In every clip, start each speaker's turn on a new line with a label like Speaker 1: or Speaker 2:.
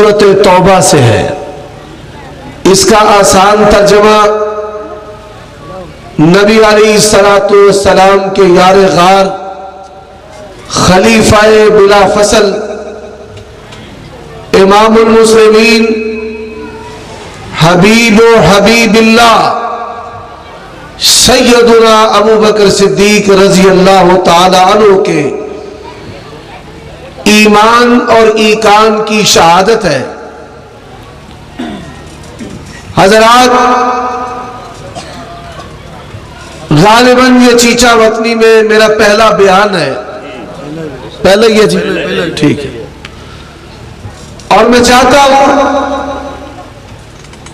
Speaker 1: سورۃ توبہ سے ہے. اس کا آسان ترجمہ نبی علیہ الصلوۃ والسلام کے یار غار خلیفہ بلا فصل امام المسلمین حبیب و حبیب اللہ سیدنا ابو بکر صدیق رضی اللہ تعالی عنہ کے ایمان اور ایقان کی شہادت ہے. حضرات، غالباً یہ چیچا وطنی میں میرا پہلا بیان ہے. پہلے یہ جی ٹھیک ہے. اور میں چاہتا ہوں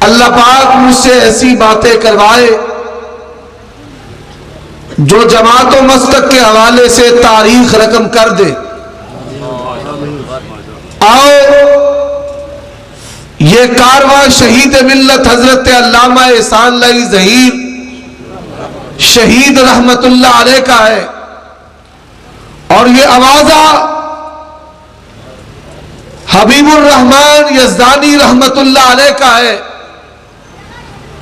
Speaker 1: اللہ پاک مجھ سے ایسی باتیں کروائے جو جماعت و مسلک کے حوالے سے تاریخ رقم کر دے. آؤ یہ کارواں شہید ملت حضرت علامہ احسان اللہ ظہیر شہید رحمت اللہ علیہ کا ہے، اور یہ آوازہ حبیب الرحمن یزدانی رحمت اللہ علیہ کا ہے.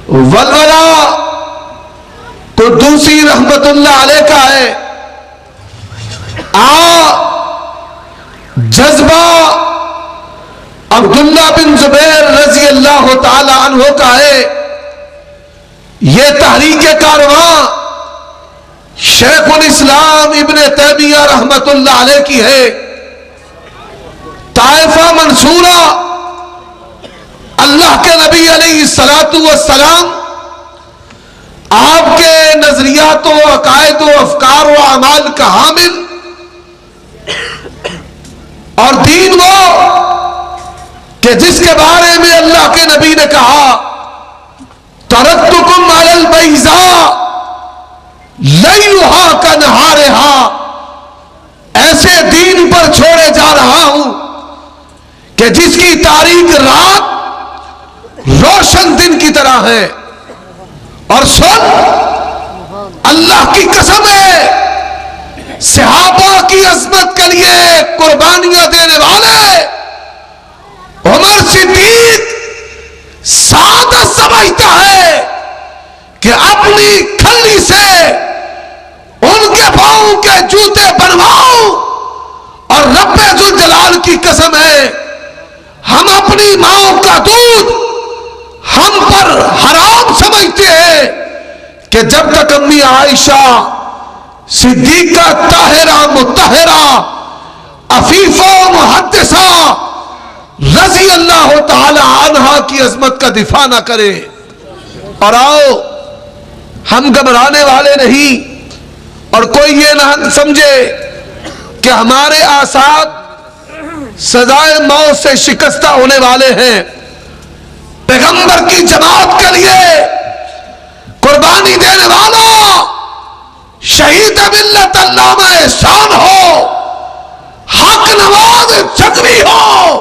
Speaker 1: ولولہ قدوسی رحمت اللہ علیہ کا ہے. جذبہ عبداللہ بن زبیر رضی اللہ تعالی عنہ کا ہے. یہ تحریک کارواں شیخ الاسلام ابن تیمیہ رحمت اللہ علیہ کی ہے. طائفہ منصورہ اللہ کے نبی علیہ الصلوۃ والسلام آپ کے نظریات و عقائد و افکار و اعمال کا حامل، اور دین وہ کہ جس کے بارے میں اللہ کے نبی نے کہا ترکتکم علی البیضاء لیلھا کنہارھا، ایسے دین پر چھوڑے جا رہا ہوں کہ جس کی تاریک رات روشن دن کی طرح ہے. اور سن، اللہ کی قسم ہے صحابہ کی عظمت کے لیے قربانیاں دینے والے عمر صدیق سعادت سمجھتا ہے کہ اپنی کھلی سے ان کے پاؤں کے جوتے بنواؤں، اور رب ذوالجلال کی قسم ہے ہم اپنی ماں کا دودھ ہم پر حرام سمجھتے ہیں کہ جب تک امی عائشہ صدیقہ طاہرہ مطہرہ عفیفہ محدثہ رضی اللہ تعالی عنہا کی عظمت کا دفاع نہ کرے. اور آؤ، ہم گھبرانے والے نہیں، اور کوئی یہ نہ سمجھے کہ ہمارے اعصاب سزائے موت سے شکستہ ہونے والے ہیں. پیغمبر کی جماعت کے لیے قربانی دینے والا شہید ملت علامہ احسان ہو، حق نواز جھگڑی ہو،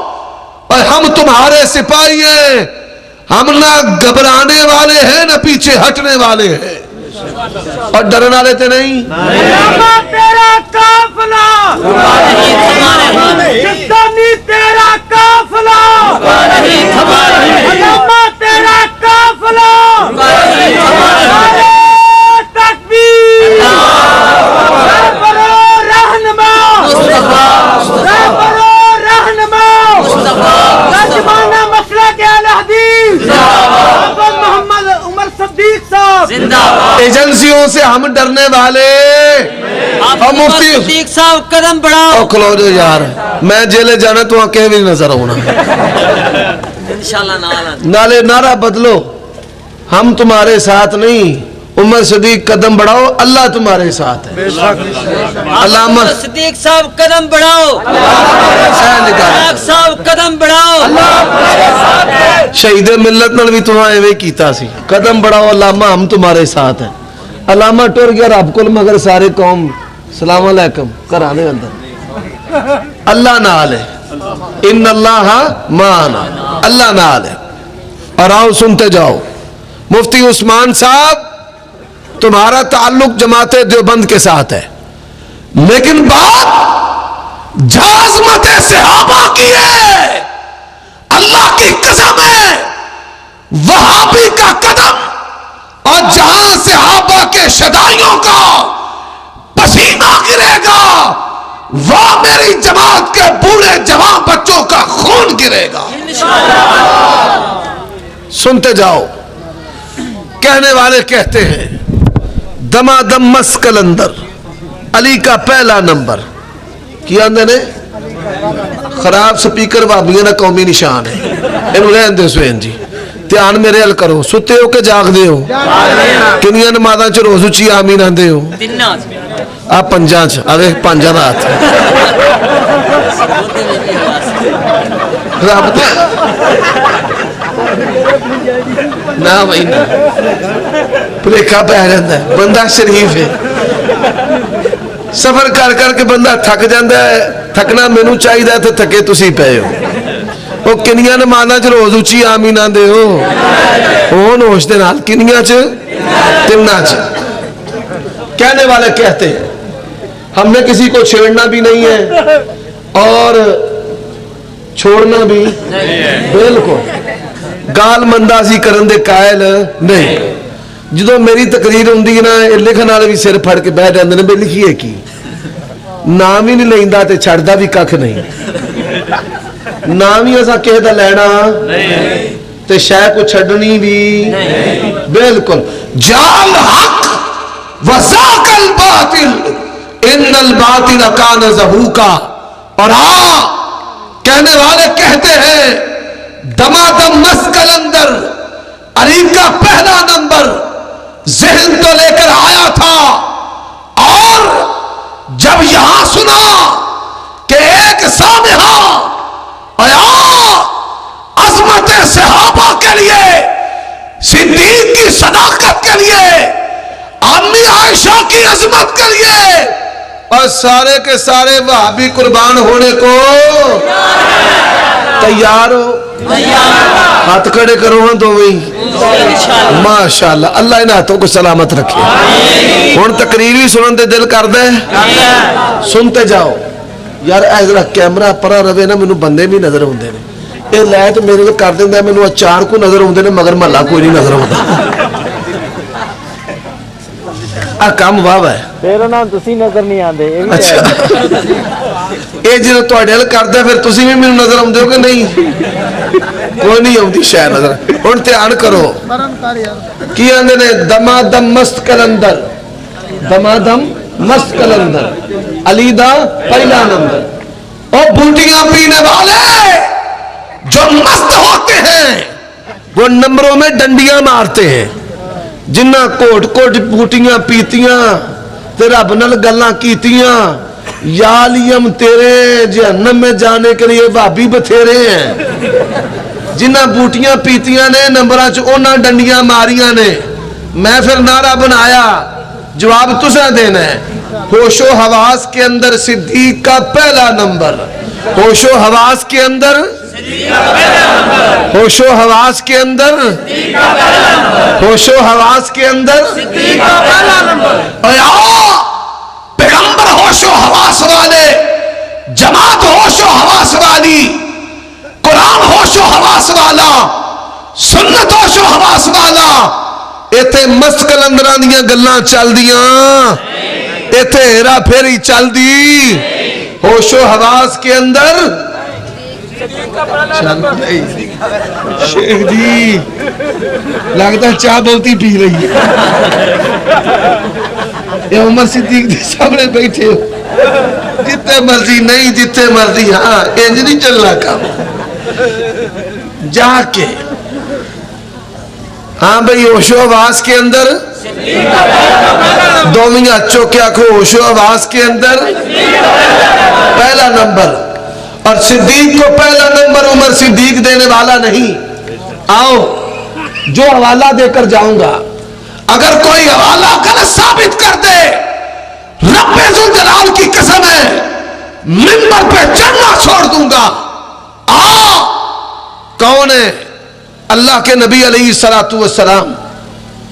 Speaker 1: اور ہم تمہارے سپاہی ہیں. ہم نہ گھبرانے والے ہیں نہ پیچھے ہٹنے والے ہیں، اور ڈرنے والے تھے نہیں.
Speaker 2: تیرا قافلہ جسدانی، تیرا قافلہ علامہ، تیرا قافلہ تکبیر، رہبرو رہنما، رہبرو رہنما، ترجمانہ مسلک اہل حدیث محمد عمر صدیق صاحب.
Speaker 1: ایجنسیوں سے ہم ڈرنے والے، اور مفتی
Speaker 3: صدیق صاحب قدم بڑھاؤ.
Speaker 1: او کھلو جو یار، میں جیلے جانا تو آنکھیں بھی نظر ہونا.
Speaker 3: انشاءاللہ
Speaker 1: نالے نعرہ بدلو، ہم تمہارے ساتھ نہیں. عمر صدیق قدم بڑھاؤ، اللہ تمہارے ساتھ ہے. علامہ
Speaker 3: صدیق صاحب قدم بڑھاؤ، صاحب قدم بڑھاؤ.
Speaker 1: شہید ملت نال بھی تمہیں ایویں کیتا سی، قدم بڑھاؤ علامہ، ہم تمہارے ساتھ ہیں. علامہ ٹر گیا رب کل، مگر سارے قوم سلام علیکم کرانے اندر. اللہ نال ہے، ان اللہ معنا، اللہ نال ہے. اور آؤ سنتے جاؤ. مفتی عثمان صاحب، تمہارا تعلق جماعت دیوبند کے ساتھ ہے، لیکن بات جازمت صحابہ کی ہے. کی قسم ہے وہابی کا قدم اور جہاں صحابہ کے شدائیوں کا پسینہ گرے گا وہ میری جماعت کے بوڑھے جوان بچوں کا خون گرے گا. سنتے جاؤ. کہنے والے کہتے ہیں دمادم مسکل اندر علی کا پہلا نمبر کیا اندر نے خراب سپیکر بابیاں نہ قومی نشان ہے انہوں رہن دے سوین جی دھیان میرے حل کرو. ستے ہو کہ جاگ دے ہو کنیاں نمازاں چ روز اچھی آمین آندے ہو آپ پنجاں چ آوے پنجاں رات رب نہ بھائی نہ پلیکھا پہ رہتا ہے. بندہ شریف ہے سفر کر کر کے بندہ تھک جاتا ہے. تھکنا مینوں چاہیے تو تھکے تسی پے ہو. وہ کنیاں نمازاں چ روز اچھی آمین آندے ہو ہون ہوش دے نال کنیاں چ تناں چ. کہنے والے کہتے ہیں ہم نے کسی کو چھیڑنا بھی نہیں ہے اور چھوڑنا بھی بالکل گال مندازی کرن دے قائل نہیں. جدو میری تقریر ہوندی نا لکھن والے بھی سر پھڑ کے بیٹھ جاندے نے بے لکھیے کی نام ہی نہیں لیندا تے چھڑدا بھی ککھ نہیں. نام ہی اسا کہے دا لینا تے شے کو چھڈنی بھی بالکل. جال حق وزاق الباطل ان الباطل کان زہوقا. اور ہاں کہنے والے کہتے ہیں دمادم مسکل اندر علی کا پہلا نمبر ذہن تو لے کر آیا تھا اور جب یہاں سنا کہ ایک سامحہ آیا عظمت صحابہ کے لیے صدیق کی صداقت کے لیے امی عائشہ کی عظمت کے لیے اور سارے کے سارے وہابی قربان ہونے کو تیار ہو. ہاتھ کھڑے کرو ہاں تو وہی ماشاءاللہ اللہ ان ہاتھوں کو سلامت رکھے. ہن تقریر بھی سنن دے دل کر دے سنتے جاؤ. یار اے ذرا کیمرہ پرا رہے نا مینوں بندے بھی نظر ہوندے نے اے لائٹ میرے کر دیندا مینوں اچار کو نظر ہوندے نے مگر محلہ کوئی نہیں نظر ہوندا. کام واہ ہے
Speaker 2: میرا نام تسی نظر نہیں آندے.
Speaker 1: اچھا یہ جب تواڈے حل کردا پھر تسی بھی مینوں نظر آندے ہو کہ نہیں کوئی نہیں آندی شے نظر. ہن دھیان کرو کی آندے نے دمادم مست کلندر دمادم مست کلندر علی دا پہلا نمبر. اور بوٹیاں پینے والے جو مست ہوتے ہیں وہ نمبروں میں ڈنڈیاں مارتے ہیں. جنہ کوٹ کوٹ بوٹیاں پیتیاں تے رب نال گلاں کیتیاں یا لیم تیرے جہنم میں جانے کے لیے بھابی بتھیرے ہیں. جنہ بوٹیاں پیتیاں نے نمبراں چ انہاں ڈنڈیاں ماریاں نے. میں پھر نعرہ بنایا جواب تساں دینا ہے. ہوش و حواس کے اندر صدیق کا پہلا نمبر. ہوش و حواس کے اندر ہوش و حواس کے اندر ہوش و حواس کے اندر پیغمبر ہوش و حواس والے جماعت ہوش و حواس والی قرآن ہوش و حواس والا سنت ہوش و حواس والا ایتھے مست کلندراں دیاں گلاں چل دیاں ایتھے ہیرا پھیری چل دی. ہوش و حواس کے اندر شیخ جی لگتا ہے چاہ بہت ہی پی رہی ہے. یہ عمر صدیق دے سامنے بیٹھے ہو جتنے مرضی نہیں جتنے مرضی ہاں انج نہیں چلنا کام جا کے ہاں بھئی ہوش و حواس کے اندر دومی اچھو کیا کھو ہوش و حواس کے اندر پہلا نمبر. اور صدیق کو پہلا نمبر عمر صدیق دینے والا نہیں. آؤ جو حوالہ دے کر جاؤں گا اگر کوئی حوالہ غلط ثابت کر دے رب ذوالجلال کی قسم ہے منبر پہ چڑھنا چھوڑ دوں گا. کون ہے؟ اللہ کے نبی علیہ السلام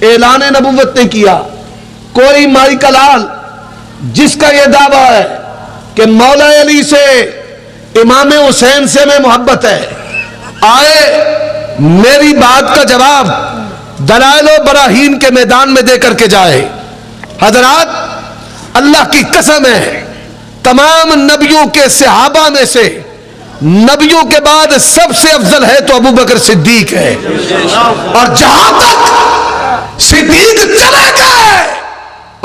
Speaker 1: اعلان نبوت نے کیا. کوئی مائی کا لال جس کا یہ دعویٰ ہے کہ مولا علی سے امام حسین سے میں محبت ہے آئے میری بات کا جواب دلائل و براہین کے میدان میں دے کر کے جائے. حضرات اللہ کی قسم ہے تمام نبیوں کے صحابہ میں سے نبیوں کے بعد سب سے افضل ہے تو ابو بکر صدیق ہے. اور جہاں تک صدیق چلے گئے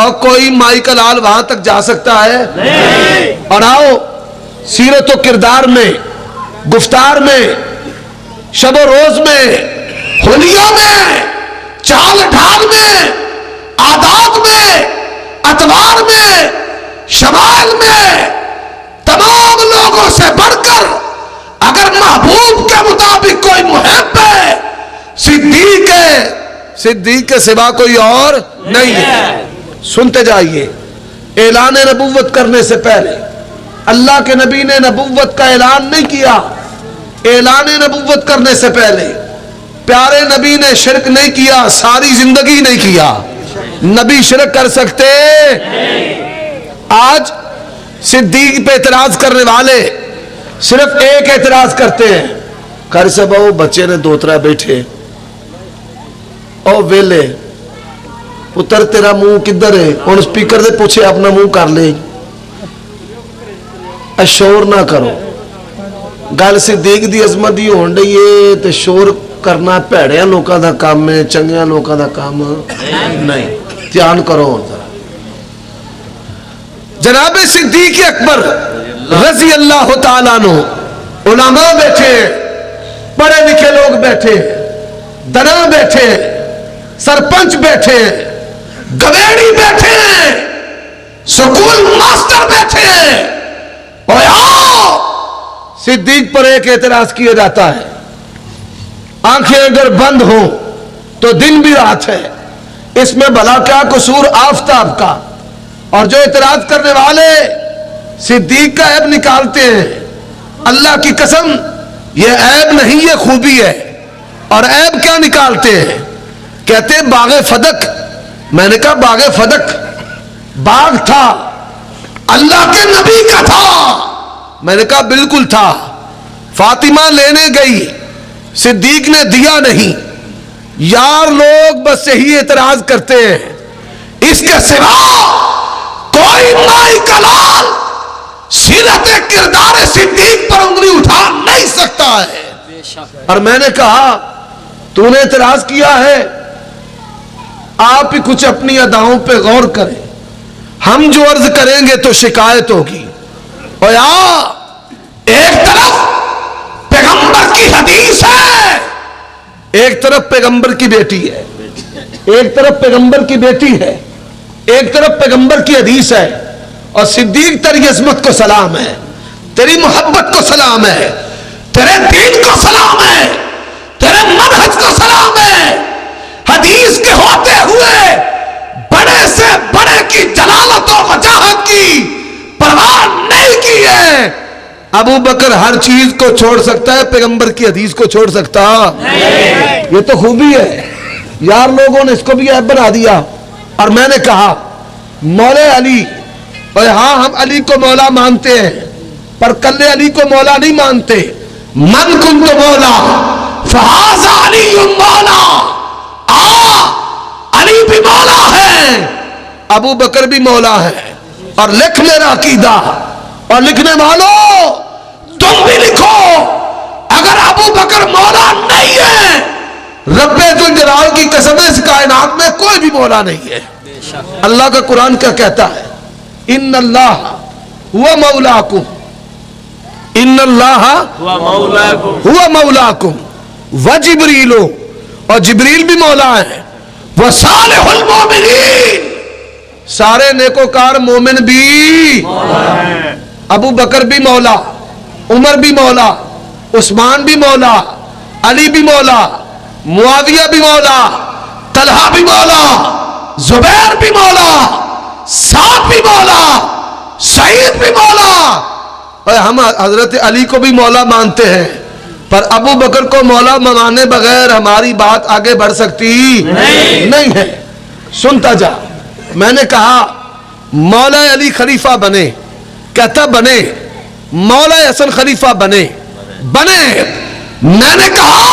Speaker 1: اور کوئی مائیکل آل وہاں تک جا سکتا ہے نہیں. اور آؤ سیرت و کردار میں، گفتار میں، شب و روز میں، حلیہ میں، چال ڈھال میں، عادات میں، اطوار میں، شمال میں، تمام لوگوں سے بڑھ کر اگر محبوب کے مطابق کوئی محب ہے صدیق ہے. صدیق کے سوا کوئی اور نہیں ہے. سنتے جائیے. اعلان نبوت کرنے سے پہلے اللہ کے نبی نے نبوت کا اعلان نہیں کیا. اعلان نبوت کرنے سے پہلے پیارے نبی نے شرک نہیں کیا، ساری زندگی نہیں کیا. نبی شرک کر سکتے؟ آج صدیق پہ اعتراض کرنے والے صرف ایک اعتراض کرتے ہیں، قاری صاحب وہ بچے نے دوترا بیٹھے او ویلے پتر تیرا منہ کدھر ہے؟ اور سپیکر دے پوچھے اپنا منہ کر لے. شور نہ کرو. گل صدیق دی عظمت دی ہون ڈئی ہے تے شور کرنا بھڑیاں لوکاں دا کام ہے، چنگیاں لوکاں دا کام نہیں. دھیان کرو. جناب صدیق اکبر رضی اللہ تعالیٰ عنہ علماء بیٹھے ہیں، پڑھے لکھے لوگ بیٹھے ہیں، دنا بیٹھے ہیں، سرپنچ بیٹھے ہیں، گویڑی بیٹھے ہیں، سکول ماسٹر بیٹھے ہیں. اور صدیق پر ایک اعتراض کیا جاتا ہے، آنکھیں اگر بند ہوں تو دن بھی رات ہے، اس میں بھلا کیا قصور آفتاب کا. اور جو اعتراض کرنے والے صدیق کا عیب نکالتے ہیں، اللہ کی قسم یہ عیب نہیں یہ خوبی ہے. اور عیب کیا نکالتے ہیں؟ کہتے ہیں باغ فدق. میں نے کہا باغ فدق باغ تھا، اللہ کے نبی کا تھا. میں نے کہا بالکل تھا. فاطمہ لینے گئی، صدیق نے دیا نہیں. یار لوگ بس یہی اعتراض کرتے ہیں، اس کے سوا کوئی مائی کلال سیرت کردار صدیق پر انگلی اٹھا نہیں سکتا ہے. اور میں نے کہا تو نے اعتراض کیا ہے، آپ ہی کچھ اپنی اداؤں پہ غور کریں، ہم جو عرض کریں گے تو شکایت ہوگی. اور ایک طرف پیغمبر کی حدیث ہے، ایک طرف پیغمبر کی بیٹی ہے، ایک طرف پیغمبر کی بیٹی ہے، ایک طرف پیغمبر کی حدیث ہے. اور صدیق تیری عظمت کو سلام ہے، تیری محبت کو سلام ہے، تیرے دین کو سلام ہے، تیرے منہج کو سلام ہے. حدیث کے ہوتے ہوئے بڑے سے بڑے کی جلالت و وجاہت کی پرواہ نہیں کی ہے. ابو بکر ہر چیز کو چھوڑ سکتا ہے، پیغمبر کی حدیث کو چھوڑ سکتا نہیں. یہ تو خوبی ہے. یار لوگوں نے اس کو بھی عیب بنا دیا. اور میں نے کہا مولا علی، اور ہاں ہم علی کو مولا مانتے ہیں پر کلے علی کو مولا نہیں مانتے. من کنت مولا فہذا علی مولا. علی بھی مولا ہے، ابو بکر بھی مولا ہے. اور لکھ میرا عقیدہ، اور لکھنے والوں تم بھی لکھو، اگر ابو بکر مولا نہیں ہے، رب ذوالجلال کی قسم اس کائنات میں کوئی بھی مولا نہیں ہے. اللہ کا قرآن کیا کہتا ہے؟ ان اللہ ہوا مولاکم، ان اللہ ہوا مولاکم وجبریل، اور جبریل بھی مولا ہے، وصالح المومنین، سارے نیکوکار مومن بھی مولا ہے. ابو بکر بھی مولا، عمر بھی مولا، عثمان بھی مولا، علی بھی مولا، معاویہ بھی مولا، طلحہ بھی مولا، زبیر بھی مولا، سعد بھی مولا، سعید بھی مولا. اور ہم حضرت علی کو بھی مولا مانتے ہیں، پر ابو بکر کو مولا مانے بغیر ہماری بات آگے بڑھ سکتی نہیں ہے. سنتا جا. میں نے کہا مولا علی خلیفہ بنے، کہتا بنے. مولا حسن خلیفہ بنے. میں نے کہا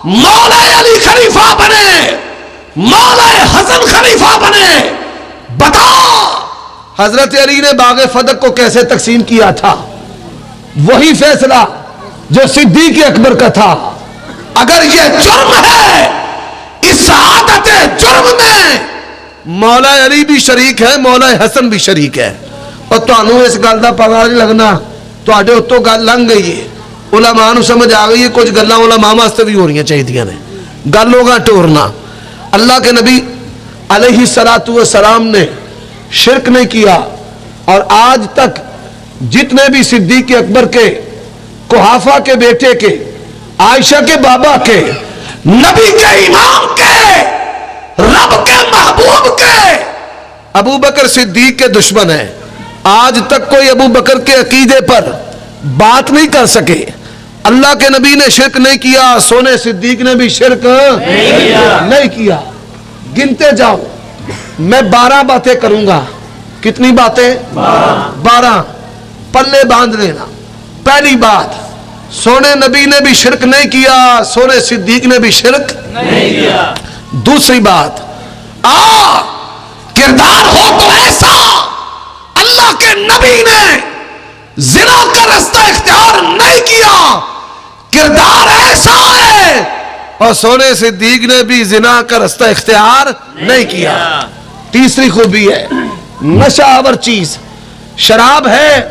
Speaker 1: مولا علی خلیفہ بنے, مولا حسن خلیفہ بنے. بتا حضرت علی نے باغ فدق کو کیسے تقسیم کیا تھا؟ وہی فیصلہ جو صدیق اکبر کا تھا. اگر یہ جرم ہے, اس عادت جرم میں مولا علی بھی شریک ہے, مولا حسن بھی شریک ہے. اور تانوں اس گل دا پتہ نہیں لگنا, تواڈے اتوں گل لنگ گئی ہے, علماء نوں سمجھ آ گئی ہے, کچھ گلاں علماء واسطے بھی ہو رہی چاہیے نے. گل ہوگا ٹورنا. اللہ کے نبی علیہ الصلوۃ والسلام نے شرک نہیں کیا, اور آج تک جتنے بھی صدیق اکبر کے, قحافہ کے بیٹے کے, عائشہ کے بابا کے, نبی کے امام کے, رب کے محبوب کے, ابو بکر صدیق کے دشمن ہیں. آج تک کوئی ابو بکر کے عقیدے پر بات نہیں کر سکے. اللہ کے نبی نے شرک نہیں کیا, سونے صدیق نے بھی شرک نہیں کیا. گنتے جاؤ, میں 12 باتیں کروں گا. کتنی باتیں؟ 12. پلے باندھ لینا. پہلی بات, سونے نبی نے بھی شرک نہیں کیا, سونے صدیق نے بھی شرک نہیں کیا. دوسری بات, کردار ہو تو ایسا, اللہ کے نبی نے زنا کا رستہ اختیار نہیں کیا, کردار ایسا ہے, اور سونے صدیق نے بھی زنا کا رستہ اختیار نہیں کیا. تیسری خوبی ہے, نشہ آور چیز شراب ہے,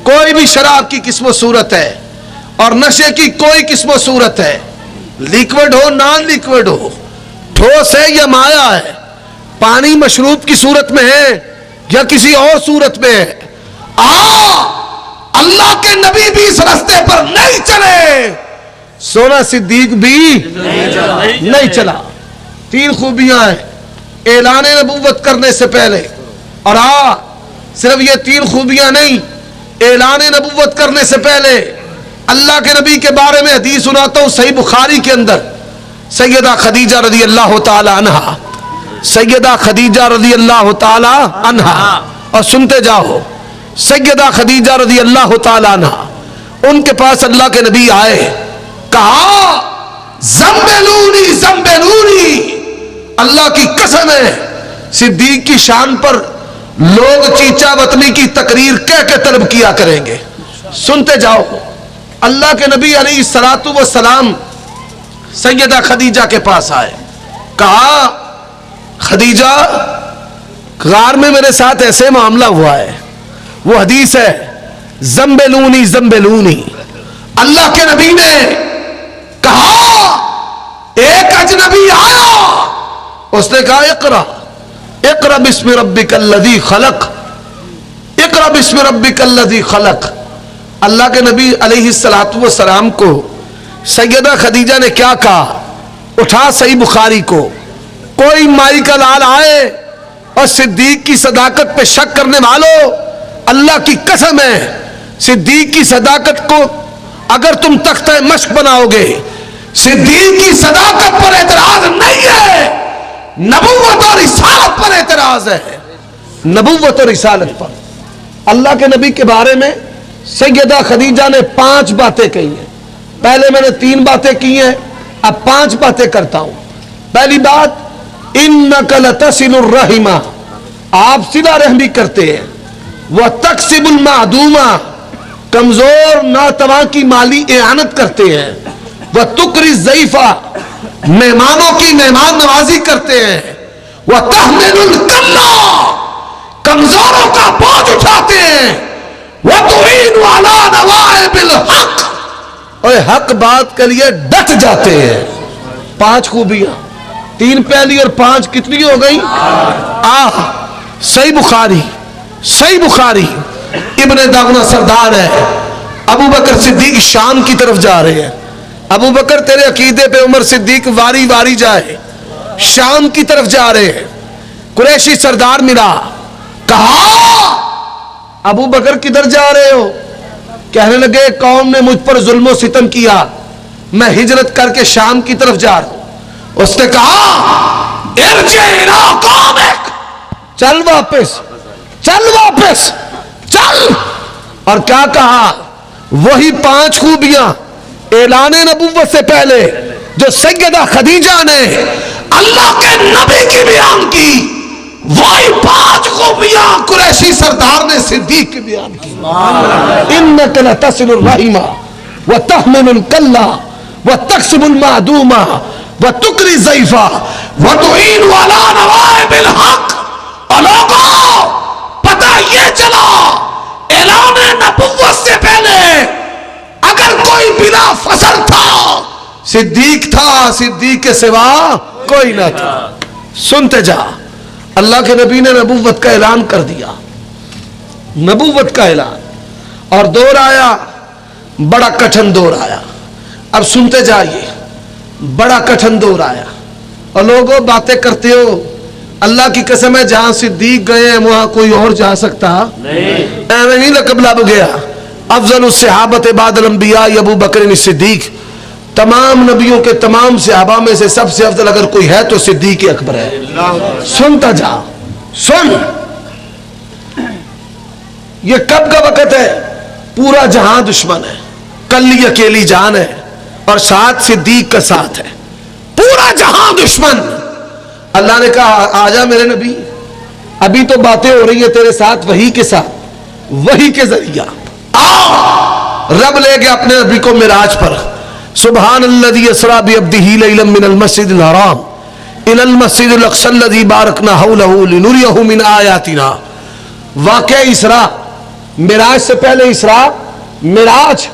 Speaker 1: کوئی بھی شراب کی قسم و صورت ہے, اور نشے کی کوئی قسم و صورت ہے, لیکوڈ ہو نان لیکوڈ ہو, ٹھوس ہے یا مایا ہے, پانی مشروب کی صورت میں ہے یا کسی اور صورت میں ہے, اللہ کے نبی بھی اس رستے پر نہیں چلے, سونا صدیق بھی نہیں چلا. 3 خوبیاں ہیں اعلان نبوت کرنے سے پہلے, اور صرف یہ 3 خوبیاں نہیں, اعلان نبوت کرنے سے پہلے اللہ کے نبی کے بارے میں حدیث سناتا ہوں. صحیح بخاری کے اندر سیدہ خدیجہ رضی اللہ تعالی عنہا, سیدہ خدیجہ رضی اللہ تعالی عنہا, اور سنتے جاؤ, سیدہ خدیجہ رضی اللہ تعالی عنہا, ان کے پاس اللہ کے نبی آئے, کہا زمبلونی زمبلونی, اللہ کی قسم ہے صدیق کی شان پر لوگ چیچا وطنی کی تقریر کہہ کے طلب کیا کریں گے. سنتے جاؤ, اللہ کے نبی علیہ الصلوۃ والسلام سیدہ خدیجہ کے پاس آئے, کہا خدیجہ غار میں میرے ساتھ ایسے معاملہ ہوا ہے. وہ حدیث ہے زمبلونی زمبلونی. اللہ کے نبی نے کہا ایک اجنبی آیا, اس نے کہا اقرا اقرا بسم ربک الذی خلق, اقرا بسم ربک الذی خلق. اللہ کے نبی علیہ الصلوۃ والسلام کو سیدہ خدیجہ نے کیا کہا؟ اٹھا صحیح بخاری کو, کوئی مائی کا لال آئے اور صدیق کی صداقت پہ شک کرنے والوں, اللہ کی قسم ہے صدیق کی صداقت کو اگر تم تختہ مشق بناؤ گے, صدیق کی صداقت پر اعتراض نہیں ہے, نبوت اور رسالت پر اعتراض ہے. نبوت اور رسالت پر. اللہ کے نبی کے بارے میں سیدہ خدیجہ نے 5 باتیں کہی ہیں. پہلے میں نے 3 باتیں کی ہیں, اب 5 باتیں کرتا ہوں. پہلی بات, انک لتصل الرحم, آپ صلہ رحمی کرتے ہیں. وتکسب المعدوم, کمزور ناتواں کی مالی اعانت کرتے ہیں. وتکری الضیف, مہمانوں کی مہمان نوازی کرتے ہیں. وتحمل الکل, کمزوروں کا بوجھ اٹھاتے ہیں. وتعین علی نوائب الحق, اور حق بات کے لیے ڈٹ جاتے ہیں. 5 خوبیاں, 3 پہلی اور 5 کتنی ہو گئی؟ صحیح بخاری, صحیح بخاری. ابن داغنا سردار ہے, ابو بکر صدیق شام کی طرف جا رہے ہیں. ابو بکر تیرے عقیدے پہ عمر صدیق واری واری جائے, شام کی طرف جا رہے ہیں. قریشی سردار ملا, کہا ابو بکر کدھر جا رہے ہو؟ کہنے لگے قوم نے مجھ پر ظلم و ستم کیا, میں ہجرت کر کے شام کی طرف جا رہا ہوں. اس نے کہا ارجع الی قومک, چل واپس, چل واپس, چل. اور کیا کہا؟ وہی 5 خوبیاں اعلان نبوت سے پہلے جو سیدہ خدیجہ نے اللہ کے نبی کی بیان کی، وہی 5 خوبیاں قریشی سردار نے صدیق کی بیان کی۔ انک لتصل الرحم وتحمل الکلہ وتکسب المعدوم وتکری الضیف وتعین علی نوائب الحق۔ اور لوگوں پتہ یہ چلا اعلان نبوت سے پہلے اگر کوئی بلا فصل تھا صدیق تھا، صدیق کے سوا کوئی نہ تھا۔ سنتے جا، اللہ کے نبی نے نبوت کا اعلان کر دیا، نبوت کا اعلان، اور دور آیا، بڑا کٹھن دور آیا۔ اب سنتے جائیے، بڑا کٹھن دور آیا، اور لوگوں باتیں کرتے ہو اللہ کی قسم ہے جہاں صدیق گئے ہیں وہاں کوئی اور جا سکتا نہیں، ایویں نہیں لقب لب گیا۔ افضل الصحابت بعد الانبیاء ابو بکر صدیق، تمام نبیوں کے تمام صحابہ میں سے سب سے افضل اگر کوئی ہے تو صدیق اکبر ہے۔ سنتا جا، سن، یہ کب کا وقت ہے؟ پورا جہاں دشمن ہے، کلی اکیلی جان ہے، اور ساتھ صدیق کا ساتھ ہے، پورا جہاں دشمن۔ اللہ نے کہا آجا میرے نبی، ابھی تو باتیں ہو رہی ہیں تیرے ساتھ وحی کے ساتھ، وحی کے ذریعہ آ۔ رب لے گیا اپنے نبی کو معراج پر، سبحان الذی اسریٰ بعبدہ لیلا من المسجد الحرام الی المسجد الاقصی الذی بارکنا حولہ لنریہ من آیاتنا۔ واقعہ اسراء، معراج سے پہلے اسراء، معراج،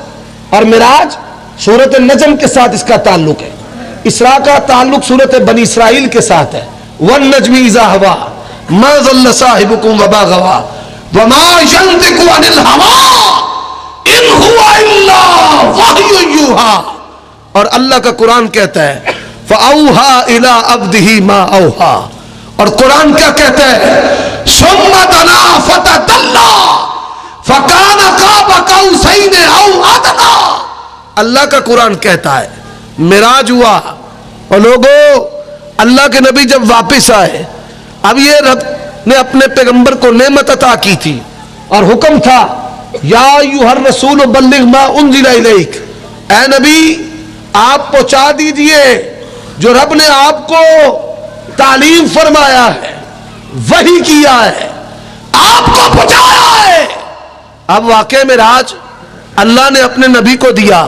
Speaker 1: اور معراج سورۃ النجم کے ساتھ اس کا تعلق ہے۔ اسراء کا تعلق سورۃ بنی اسرائیل کے ساتھ ہے، والنجم اذا ہوا ما ضل صاحبکم وما غوا وما ینطق عن الہوی ان هو الا وحی یوحی۔ اور اللہ کا قرآن کہتا ہے فَأَوْحَا إِلَىٰ عَبْدِهِ مَا أَوْحَا، اور قرآن کیا کہتا ہے ثُمَّ دَنَا فَتَدَلَّىٰ فَكَانَ قَابَ قَوْسَيْنِ أَوْ أَدْنَىٰ۔ اللہ کا قرآن کہتا ہے معراج ہوا، اور لوگوں اللہ کے نبی جب واپس آئے، اب یہ رب نے اپنے پیغمبر کو نعمت عطا کی تھی اور حکم تھا یا ایھا الرسول بلغ ما انزل الیک، اے نبی آپ پہنچا دیجئے جو رب نے آپ کو تعلیم فرمایا ہے، وحی کیا ہے، آپ کو پہنچایا ہے۔ اب واقعہ معراج اللہ نے اپنے نبی کو دیا۔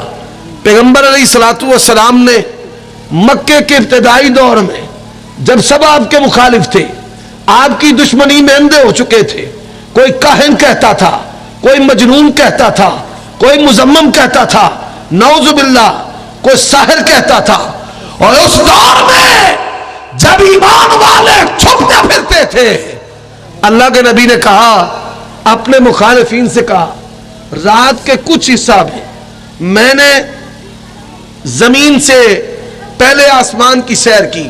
Speaker 1: پیغمبر علیہ الصلوۃ والسلام نے مکے کے ابتدائی دور میں جب سب آپ کے مخالف تھے، آپ کی دشمنی میں اندھے ہو چکے تھے، کوئی کاہن کہتا تھا، کوئی مجنون کہتا تھا، کوئی مذمم کہتا تھا، نعوذ باللہ کوئی ساحر کہتا تھا، اور اس دور میں جب ایمان والے چھپتے پھرتے تھے، اللہ کے نبی نے کہا اپنے مخالفین سے کہا رات کے کچھ حصہ میں نے زمین سے پہلے آسمان کی سیر کی،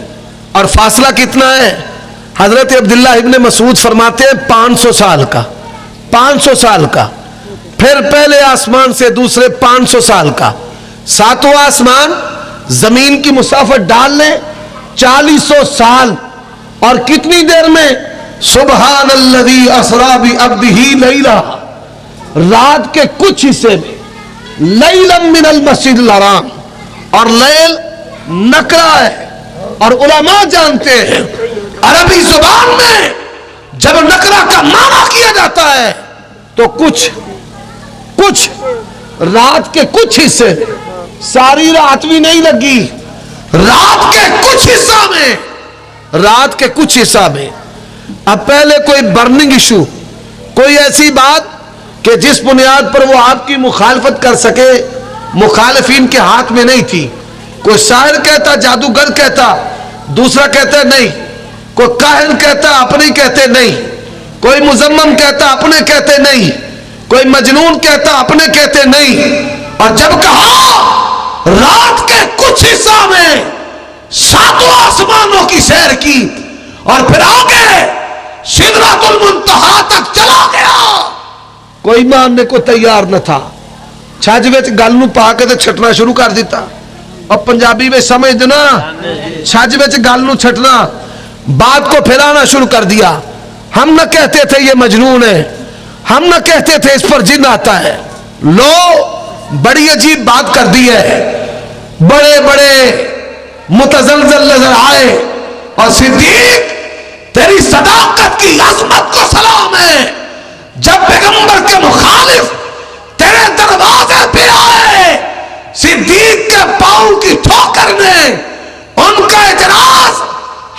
Speaker 1: اور فاصلہ کتنا ہے؟ حضرت عبداللہ ابن مسعود فرماتے ہیں 500 سال کا، 500 سال کا، پھر پہلے آسمان سے دوسرے 500 سال کا، 7واں آسمان زمین کی مسافت ڈال لیں 400 سال، اور کتنی دیر میں؟ سبحان الذی اسریٰ بعبدہ لیلا، رات کے کچھ حصے میں، لیلا من المسجد الحرام، اور لیل نکرہ ہے، اور علماء جانتے ہیں عربی زبان میں جب نکرہ کا معنی کیا جاتا ہے تو کچھ رات کے کچھ حصے میں، ساری رات بھی نہیں لگی، رات کے کچھ حصہ میں، رات کے کچھ حصہ میں۔ اب پہلے کوئی برننگ ایشو، کوئی ایسی بات کہ جس بنیاد پر وہ آپ کی مخالفت کر سکے، مخالفین کے ہاتھ میں نہیں تھی۔ کوئی شاعر کہتا، جادوگر کہتا، دوسرا کہتا نہیں، کوئی کاہن کہتا اپنے کہتے نہیں، کوئی مذمم کہتا اپنے کہتے نہیں، کوئی مجنون کہتا اپنے کہتے نہیں۔ اور جب کہا رات کے کچھ حصہ میں 7 آسمانوں کی سیر کی، اور پھر آگے سدرۃ المنتہا تک چلا گیا، کوئی ماننے کو تیار نہ تھا۔ چھج وچ گل نو پا کے تے چھٹنا شروع کر دیتا، اور پنجابی میں سمجھ دینا چھج وچ گل نو چھٹنا، بات کو پھیلانا شروع کر دیا۔ ہم نہ کہتے تھے یہ مجنون ہے، ہم نہ کہتے تھے اس پر جن آتا ہے، لو بڑی عجیب بات کر دی ہے۔ بڑے بڑے متزلزل نظر آئے. اور صدیق تیری صداقت کی عظمت کو سلام ہے. جب پیغمبر کے مخالف تیرے دروازے پہ آئے, صدیق کے پاؤں کی ٹھوکر نے ان کا اعتراض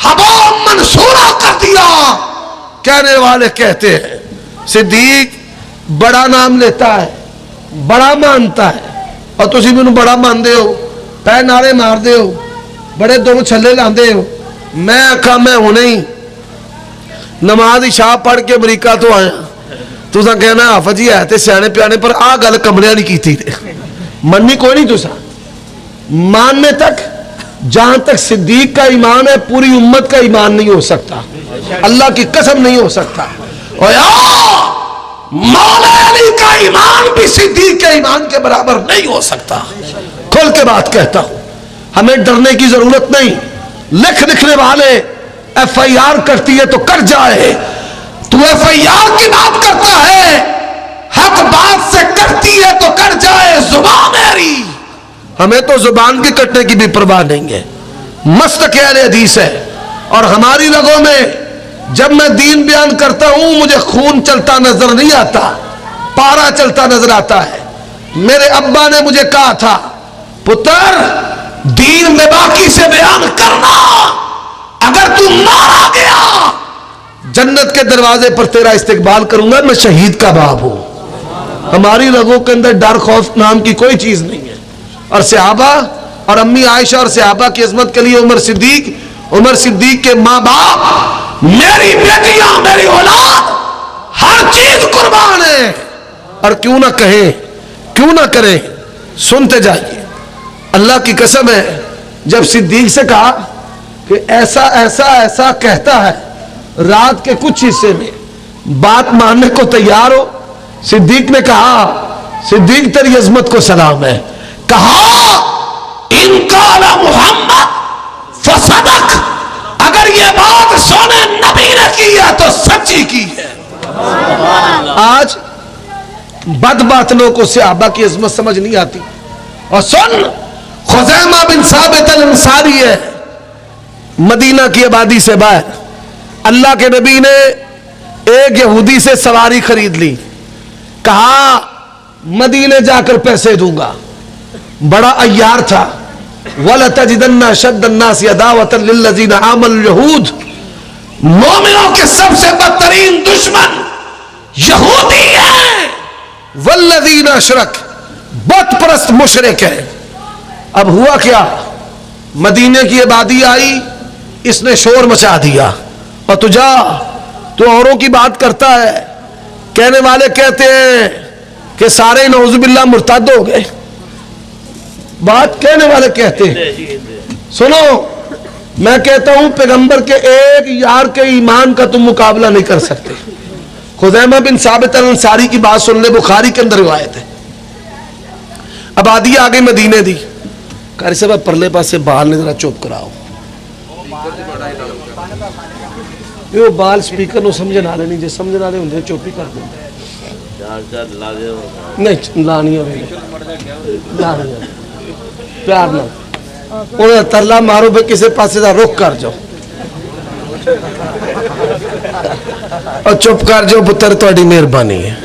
Speaker 1: ہوا منصورہ کر دیا. کہنے والے کہتے ہیں صدیق بڑا نام لیتا ہے, بڑا مانتا ہے, اور تسی مینوں بڑا مانتے ہو, پے نعرے مار دے ہو, بڑے دونوں چھلے لاندے ہو. میں آکھا میں ہونے ہی نماز عشاء پڑھ کے امریکہ تو آیا, تساں کہنا حافظ جی ہے تے سیانے پیانے, پر آ گل کملیاں نہیں کیتی تے مننی کوئی نہیں. تساں ماننے تک جہاں تک صدیق کا ایمان ہے پوری امت کا ایمان نہیں ہو سکتا, اللہ کی قسم نہیں ہو سکتا. اور مولا علی کا ایمان بھی صدیق کے ایمان کے برابر نہیں ہو سکتا. کھل کے بات کہتا ہوں, ہمیں ڈرنے کی ضرورت نہیں. لکھنے والے ایف آئی آر کرتی ہے تو کر جائے, تو ایف آئی آر کی بات کرتا ہے, حق بات سے کرتی ہے تو کر جائے. زبان میری, ہمیں تو زبان کی کٹنے کی بھی پرواہ نہیں ہے. مستق اہل حدیث ہے, اور ہماری رگوں میں جب میں دین بیان کرتا ہوں مجھے خون چلتا نظر نہیں آتا, پارا چلتا نظر آتا ہے. میرے ابا نے مجھے کہا تھا, پتر دین میں باقی سے بیان کرنا, اگر تو مارا گیا جنت کے دروازے پر تیرا استقبال کروں گا, میں شہید کا باپ ہوں. ہماری رگوں کے اندر ڈر خوف نام کی کوئی چیز نہیں ہے. اور صحابہ اور امی عائشہ اور صحابہ کی عظمت کے لیے عمر صدیق کے ماں باپ, میری بیٹیاں, میری اولاد, ہر چیز قربان ہے. اور کیوں نہ کہیں, کیوں نہ کریں, سنتے جائیے. اللہ کی قسم ہے, جب صدیق سے کہا کہ ایسا ایسا ایسا کہتا ہے, رات کے کچھ حصے میں بات ماننے کو تیار ہو. صدیق نے کہا, صدیق تیری عظمت کو سلام ہے. کہا ان قال محمد فصدق, اگر یہ بات سونے نبی نے کی ہے تو سچی کی ہے. آج بد باطنوں کو صحابہ کی عظمت سمجھ نہیں آتی. اور سن, خزیمہ بن ثابت الانصاری ہے, مدینہ کی آبادی سے باہر. اللہ کے نبی نے ایک یہودی سے سواری خرید لی, کہا مدینے جا کر پیسے دوں گا. بڑا عیار تھا. وَلَتَجِدَنَّ أَشَدَّ النَّاسِ عَدَاوَةً لِلَّذِينَ آمَنُوا الْيَهُودُ, مومنوں کے سب سے بدترین دشمن یہودی ہیں. وَالَّذِينَ أَشْرَكُوا, بت پرست مشرک ہیں. اب ہوا کیا, مدینے کی آبادی آئی, اس نے شور مچا دیا. اور تو اوروں کی بات کرتا ہے. کہنے والے کہتے ہیں کہ سارے نعوذ باللہ مرتد ہو گئے. بات کہنے والے کہتے ہیں. سنو, میں کہتا ہوں پیغمبر کے ایک یار کے ایمان کا تم مقابلہ نہیں کر سکتے. خزیمہ بن ثابت الانصاری کی بات سن لے, بخاری کے اندر روایت ہے. آبادی آگے مدینے دی. قاری صاحب پرلے پاس سے بال نے ذرا چوپ کراؤ. یہ بال سپیکر نو سمجھن والے نہیں, جے سمجھن والے ہوندے چوپ ہی کر دیں. نہیں لانی ہے, پیار نہ انہیں ترلا مارو بھائی کسی پاسے دا رخ کر جاؤ اور چپ کر جاؤ. پتر تہاڈی مہربانی ہے.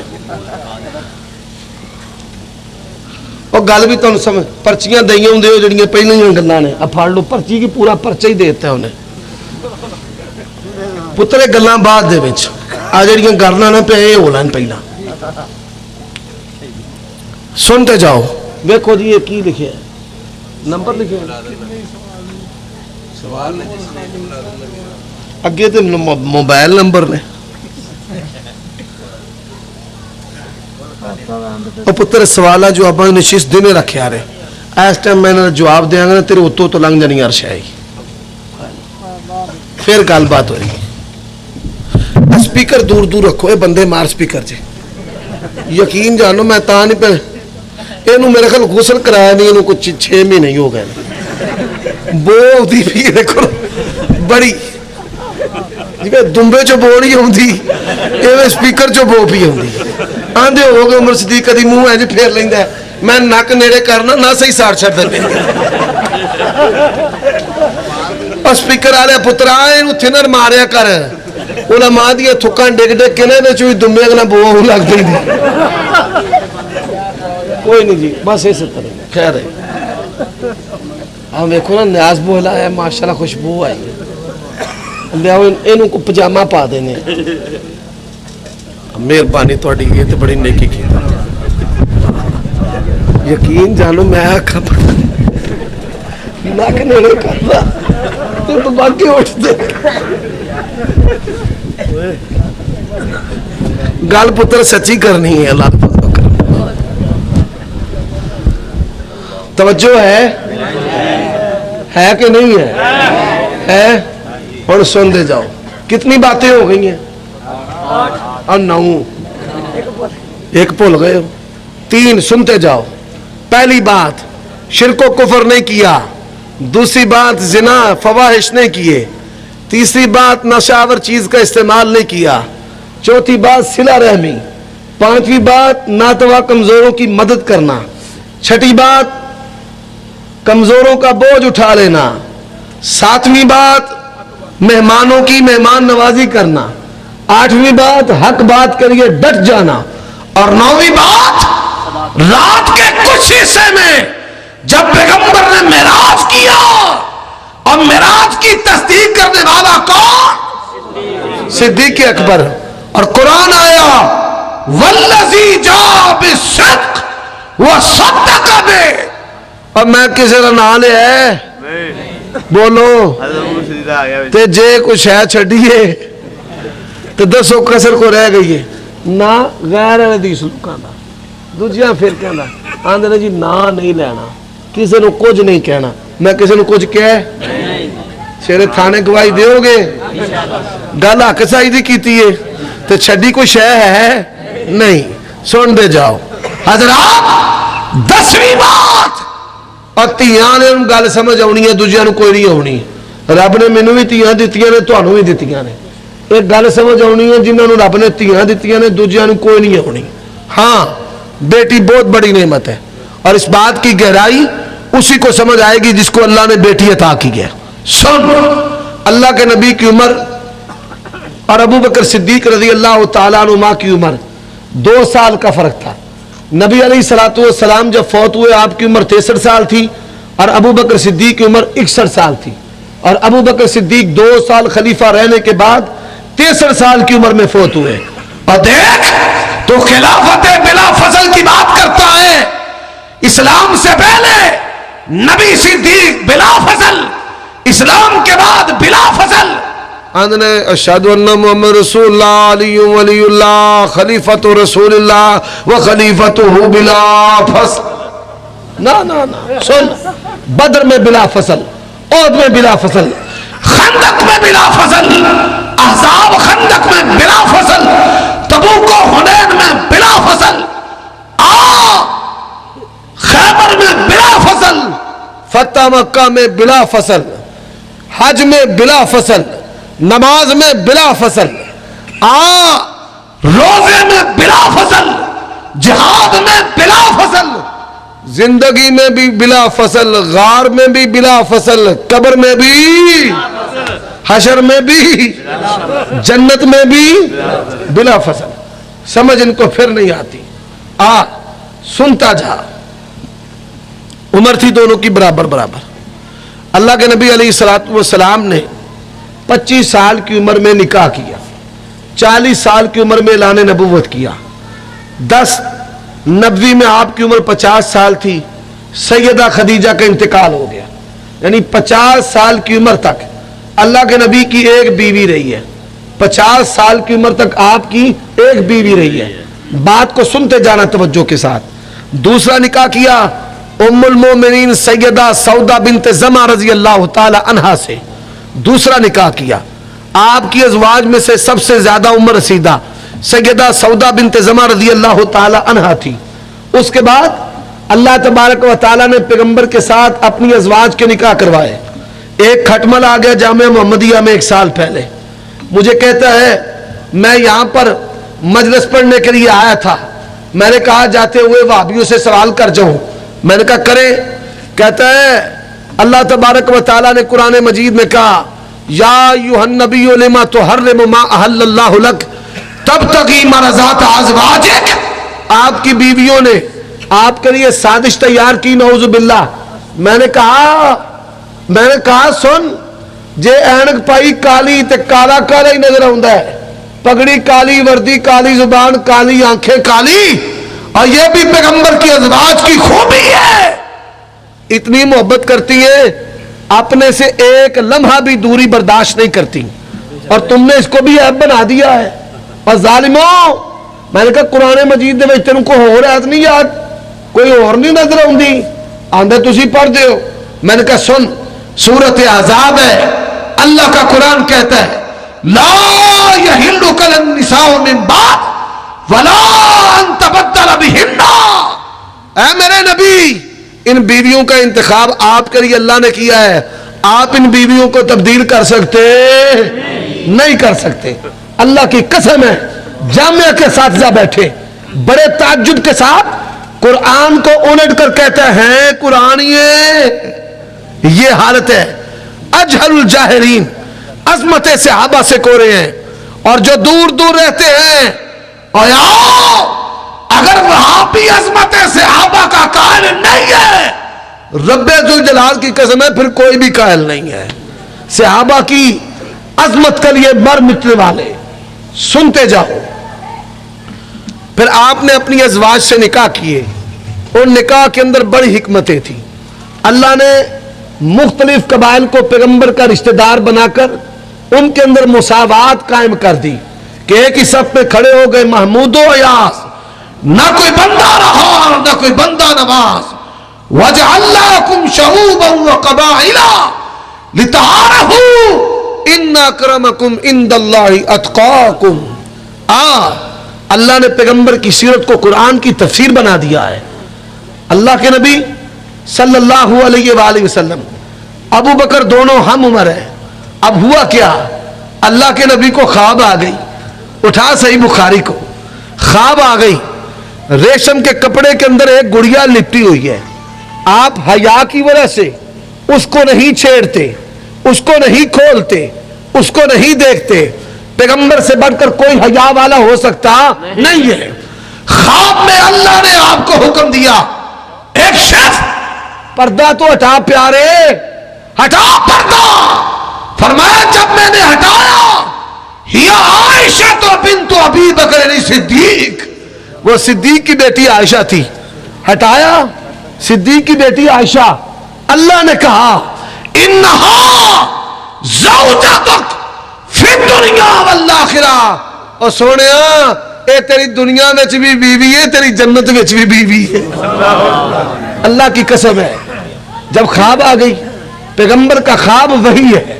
Speaker 1: اور گل بھی تمہیں سمجھ, پرچیاں دئیاں ہوں ہو جڑیاں پہلے ہی گلاں نے, اب پھڑ لو پرچی کی پورا پرچہ ہی دیتا ہے انہیں. پتر یہ گلاں بعد دے وچ, آ جڑیاں گلاں نہ پہ ہو لین پہلا. سنتے جاؤ. دیکھو جی یہ کی لکھے ہے, نمبر لکھے اگے تو موبائل نمبر نے. اور پتر سوالہ جو آپ نے نشست دینے رکھے آ رہے, اس ٹائم میں نے جواب دیا گا تیرے اتو تو لنگ جانی عرش ہے. پھر گل بات ہوئی. سپیکر دور دور رکھو, اے بندے مار سپیکر جی. یقین جانو میں تا نہیں پہ یہ میرے خیال غسل کرایا نہیں, یہ کچھ 6 مہینے ہی ہو گئے. بو دی بھی دیکھو بڑی دمبے چو بو نہیں ہوندی, یہ سپیکر چو بو بھی ہوندی. آندے ہو گئے عمر صدیق کدی منہ ہے جی پھیر لیندا ہے, میں نک نیڑے کرنا نہ صحیح ساڑ چھڑ دے. اور سپیکر والے پترا اینو تھنر ماریا کر علماء دی تھکاں ڈگ ڈگ کے نے چوئی دمے اگلا بو لگ دی
Speaker 2: کوئی نہیں جی بس اسی طرح
Speaker 1: خیر ہے ہم دیکھو نا نیاز بولا ہے ماشاءاللہ خوشبو آئی
Speaker 2: لیاؤ اینو کو پجامہ پا دینے
Speaker 1: مہربانی تہاڈی یہ تے بڑی نیکی کی
Speaker 2: یقین جانو میں آکھا پڑا ناک نیڑے کرنا تو باقی اٹھ دے
Speaker 1: گل پتر سچی کرنی ہے اللہ توجہ ہے کہ نہیں ہے اور سن دے جاؤ کتنی باتیں ہو گئی ہیں اور 9 ایک بھول گئے ہو 3 سنتے جاؤ پہلی بات شرک و کفر نہیں کیا دوسری بات زنا فواحش نہیں کیے تیسری بات نشاور چیز کا استعمال نہیں کیا چوتھی بات صلہ رحمی پانچویں بات ناتوا کمزوروں کی مدد کرنا چھٹی بات کمزوروں کا بوجھ اٹھا لینا ساتویں بات مہمانوں کی مہمان نوازی کرنا آٹھویں بات حق بات کریے ڈٹ جانا اور 9ویں بات رات کے کچھ حصے میں جب پیغمبر نے معراج کیا اور معراج کی تصدیق کرنے والا کون صدیق اکبر اور قرآن آیا والذی جاء بالصدق وصدق بہ اور میں کسی کا نام لے بولو تے جے کچھ ہے چھڑیے تو دسو کسر کو رہ گئی ہے
Speaker 2: نہ غیر حدیث لوکاں دا دوجیاں پھر کہنا آندے نے جی نا نہیں لینا کسی نو کچھ نہیں کہنا
Speaker 1: میں کسی نو کچھ کہہ شیرے تھانے گواہی دیو گے گل حق سائی دی کیتی ہے تو چھڑی کوئی شے ہے نہیں سن دے جاؤ حضرات 10ویں بات اور تیاں نے گل سمجھ آنی ہے دوجیاں نو کوئی نہیں آنی رب نے مینوں بھی تیاں دتیاں نے تانوں بھی دتیاں نے ایک گل سمجھ آنی ہے جنہاں نو رب نے تیاں دتیاں نے دوجیاں نو کوئی نہیں آنی ہاں بیٹی بہت بڑی نعمت ہے اور اس بات کی گہرائی اسی کو سمجھ آئے گی جس کو اللہ نے بیٹی عطا کی ہے سن اللہ کے نبی کی عمر اور ابو بکر صدیق رضی اللہ تعالیٰ عنہ کی عمر 2 سال کا فرق تھا نبی علیہ السلام جب فوت ہوئے آپ کی عمر 63 سال تھی اور ابو بکر صدیق کی عمر 61 سال تھی اور ابو بکر صدیق 2 سال خلیفہ رہنے کے بعد 63 سال کی عمر میں فوت ہوئے اور دیکھ تو خلافت بلا فضل کی بات کرتا ہے اسلام سے پہلے نبی صدیق بلا فضل اسلام کے بعد بلا فضل اندنے اشہدو ان محمد رسول اللہ علی ولی اللہ خلیفت رسول اللہ و خلیفتہ بلا فصل نا سن بدر میں بلا فصل عہد میں بلا فصل خندق میں بلا فصل احزاب خندق میں بلا فصل تبوک و حنین میں بلا فصل خیبر میں بلا فصل فتح مکہ میں بلا فصل حج میں بلا فصل نماز میں بلا فصل روزے میں بلا فصل جہاد میں بلا فصل زندگی میں بھی بلا فصل غار میں بھی بلا فصل قبر میں بھی حشر میں بھی جنت میں بھی بلا فصل سمجھ ان کو پھر نہیں آتی سنتا جا عمر تھی دونوں کی برابر اللہ کے نبی علیہ السلام نے 25 سال کی عمر میں نکاح کیا 40 سال کی عمر میں اعلان نبوت کیا 90 میں آپ کی عمر 50 سال تھی سیدہ خدیجہ کا انتقال ہو گیا یعنی 50 سال کی عمر تک اللہ کے نبی کی ایک بیوی رہی ہے 50 سال کی عمر تک آپ کی ایک بیوی رہی ہے بات کو سنتے جانا توجہ کے ساتھ دوسرا نکاح کیا ام المومنین سیدہ سودا بنت زمع رضی اللہ تعالی عنہا سے دوسرا نکاح کیا آپ کی ازواج میں سے سب سے زیادہ عمر رسیدہ سیدہ سودا بنت زمع رضی اللہ تعالی عنہا تھی اس کے بعد اللہ تبارک و تعالی نے پیغمبر کے ساتھ اپنی ازواج کے نکاح کروائے ایک کھٹمل آ گیا جامعہ محمدیہ میں 1 سال پہلے مجھے کہتا ہے میں یہاں پر مجلس پڑھنے کے لیے آیا تھا میں نے کہا جاتے ہوئے وہابیوں سے سوال کر جاؤں میں نے کہا کریں کہتا ہے
Speaker 2: اللہ تبارک و تعالیٰ نے قرآن مجید میں کہا یا ایھا النبی لما تحرم ما احل اللہ لک تبتغی مرضات ازواجک. آپ کی بیویوں نے آپ کے لیے سازش تیار کی، نعوذ باللہ. میں نے کہا سن جے اینک پائی کالی تے کالا کالا ہی نظر آتا ہے، پگڑی کالی، وردی کالی، زبان کالی، آنکھیں کالی، اور یہ بھی پیغمبر کی ازواج کی خوبی ہے، اتنی محبت کرتی ہیں اپنے سے ایک لمحہ بھی دوری برداشت نہیں کرتی، اور تم نے اس کو بھی عیب بنا دیا ہے. اور ظالموں، میں نے کہا قرآن مجید دے وچ تینوں کو ہو رہا نہیں یاد، کوئی اور نہیں نظر آندی، آندے تسی پڑھ دے ہو. میں نے کہا سن، سورۃ احزاب ہے، اللہ کا قرآن کہتا ہے لا یحل لک النساء من بعد ولا ان تبدل بہن. اے میرے نبی، ان بیویوں کا انتخاب آپ کے لیے اللہ نے کیا ہے، آپ ان بیویوں کو تبدیل کر سکتے نہیں کر سکتے. اللہ کی قسم ہے، جامعہ کے اساتذہ بیٹھے بڑے تعجب کے ساتھ قرآن کو الٹ کر کہتے ہیں قرآن یہ حالت ہے. اجہل الجاہرین عظمت صحابہ سے کورے ہیں، اور جو دور دور رہتے ہیں اور اگر وہاں بھی عظمت صحابہ کا قائل نہیں ہے، رب ذوالجلال کی قسم ہے پھر کوئی بھی قائل نہیں ہے. صحابہ کی عظمت کے لیے مر مٹنے والے سنتے جاؤ. پھر آپ نے اپنی ازواج سے نکاح کیے، اور نکاح کے اندر بڑی حکمتیں تھیں. اللہ نے مختلف قبائل کو پیغمبر کا رشتہ دار بنا کر ان کے اندر مساوات قائم کر دی کہ ایک ہی صف میں کھڑے ہو گئے محمود و ایاس، نہ کوئی بندہ رہا نہ کوئی بندہ نواز. وَجَعَلْنَاكُمْ شَعُوبًا وَقَبَائِلًا لِتَعَارَفُوا إِنَّ أَكْرَمَكُمْ عِندَ اللَّهِ أَتْقَاكُمْ. اللہ نے پیغمبر کی سیرت کو قرآن کی تفسیر بنا دیا ہے. اللہ کے نبی صلی اللہ علیہ وآلہ وسلم ابو بکر دونوں ہم عمر ہیں. اب ہوا کیا، اللہ کے نبی کو خواب آ گئی، اٹھا صحیح بخاری کو، خواب آ گئی ریشم کے کپڑے کے اندر ایک گڑیا لپٹی ہوئی ہے. آپ حیا کی وجہ سے اس کو نہیں چھیڑتے، اس کو نہیں کھولتے، اس کو نہیں دیکھتے. پیغمبر سے بڑھ کر کوئی حیا والا ہو سکتا نہیں ہے. خواب میں اللہ نے آپ کو حکم دیا ایک شخص پردہ تو ہٹا پیارے، ہٹا پردہ. فرمایا جب میں نے ہٹایا، ہی عائشہ تو بنت ابی بکر صدیق، وہ صدیق کی بیٹی عائشہ تھی. ہٹایا صدیق کی بیٹی عائشہ. اللہ نے کہا انہا زوجتک فی الدنیا والآخرہ. اور سونیا اے تیری دنیا میں بھی بیوی ہے، تیری جنت میں بھی بیوی ہے. اللہ کی قسم ہے. جب خواب آ گئی، پیغمبر کا خواب وہی ہے،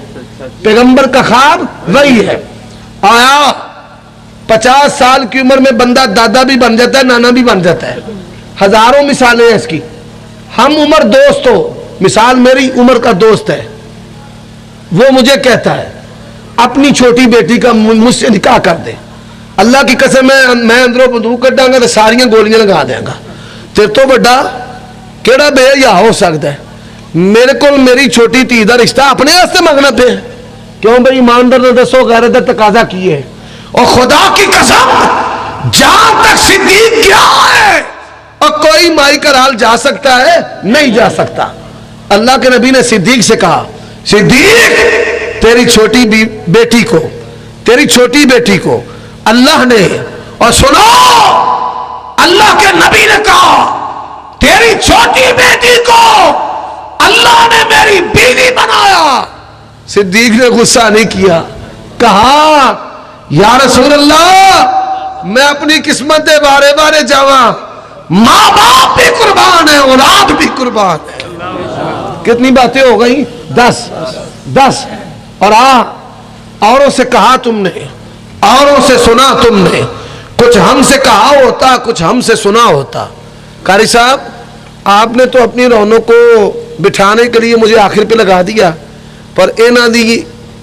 Speaker 2: پیغمبر کا خواب وہی ہے. آیا 50 سال کی عمر میں بندہ دادا بھی بن جاتا ہے، نانا بھی بن جاتا ہے. ہزاروں مثالیں ہیں اس کی. ہم عمر دوست ہو، مثال میری عمر کا دوست ہے، وہ مجھے کہتا ہے اپنی چھوٹی بیٹی کا مجھ سے نکاح کر دے. اللہ کی قسم میں اندروں بندوق کٹاں گا تو ساریاں گولیاں لگا دیا گا. تیرے تو بڑا کیڑا بے حیا ہو سکتا ہے میرے کو میری چھوٹی دھی دا رشتہ اپنے واسطے مانگنا پہ. کیوں بھائی ایماندار نے دسو غیرت دا تقاضا کی ہے. اور خدا کی قسم جہاں تک صدیق گیا ہے اور کوئی مائی کا حال جا سکتا ہے نہیں جا سکتا. اللہ کے نبی نے صدیق سے کہا صدیق تیری چھوٹی بیٹی کو، تیری چھوٹی بیٹی کو اللہ نے، اور سنو اللہ کے نبی نے کہا تیری چھوٹی بیٹی کو اللہ نے میری بیوی بنایا. صدیق نے غصہ نہیں کیا، کہا یا رسول اللہ میں اپنی قسمت دے بارے بارے جاواں، ماں باپ بھی قربان ہے، اولاد بھی قربان ہے. کتنی باتیں ہو گئی؟ 10. اور اوروں سے کہا تم نے، اوروں سے سنا تم نے. کچھ ہم سے کہا ہوتا، کچھ ہم سے سنا ہوتا. قاری صاحب آپ نے تو اپنی رونق کو بٹھانے کے لیے مجھے آخر پہ لگا دیا، پر اینا دی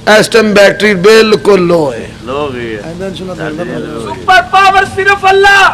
Speaker 2: اس ٹائم بیٹری بالکل لو ہے.
Speaker 3: سپر پاور صرف اللہ.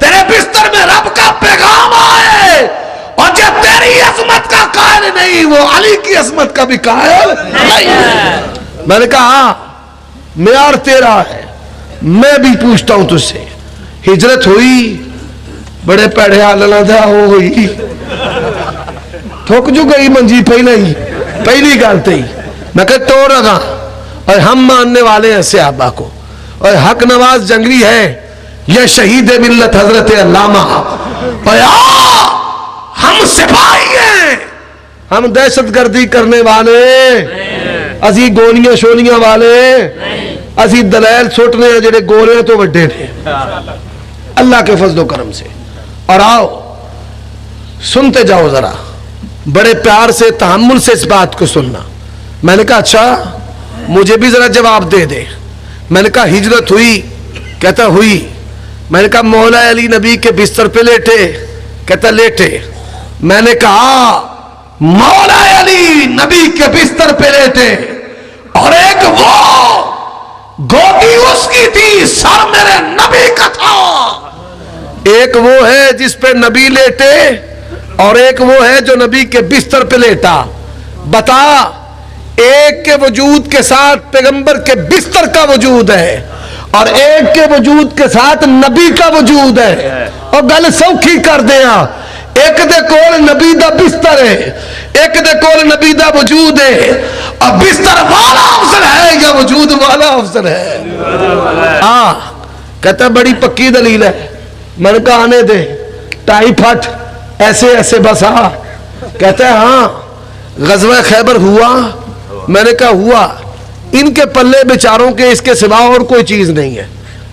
Speaker 1: تیرے بستر میں رب کا پیغام آئے اور جو تیری عظمت کا قائل نہیں وہ علی کی عظمت کا بھی قائل نہیں. میں نے کہا معیار تیرا ہے. میں بھی پوچھتا ہوں تجھ سے, ہجرت ہوئی بڑے پیڑے حالنا تھا ہوئی تھوک جو گئی منجی پہلی گالتے ہی میں کہتا تو رہا. اور ہم ماننے والے ہیں صحابہ کو, اور حق نواز جنگلی ہے یہ شہید ملت حضرت علامہ. ہم سپاہی ہیں, ہم دہشت گردی کرنے والے, اسی گولیاں شولیاں والے, اسی دلیل سوٹنے ہیں جڑے گولے تو وڈے نے اللہ کے فضل و کرم سے. اور آؤ سنتے جاؤ ذرا, بڑے پیار سے تحمل سے اس بات کو سننا. میں نے کہا اچھا مجھے بھی ذرا جواب دے دے. میں نے کہا ہجرت ہوئی؟ کہتا ہوئی. میں نے کہا مولا علی نبی کے بستر پہ لیٹے؟ کہتا لیٹے. میں نے کہا مولا علی نبی کے بستر پہ لیٹے اور ایک وہ گودی اس کی تھی, سر میرے نبی کا تھا. ایک وہ ہے جس پہ نبی لیٹے اور ایک وہ ہے جو نبی کے بستر پہ لیٹا. بتا, ایک کے وجود کے ساتھ پیغمبر کے بستر کا وجود ہے اور ایک کے وجود کے ساتھ نبی کا وجود ہے. اور گل سوکھی کر دیا, ایک دے کول نبی دا بستر ہے, ایک دے کول نبی دا وجود ہے. اور بستر والا افضل ہے یا وجود والا افضل ہے؟ کہتا بڑی پکی دلیل ہے. میں نے کہا آنے دے, ٹائی پھٹ ایسے ایسے بس آ. کہتا ہے ہاں غزوہ خیبر ہوا؟ میں نے کہا ہوا. ان کے پلے بیچاروں کے اس کے سوا اور کوئی چیز نہیں ہے.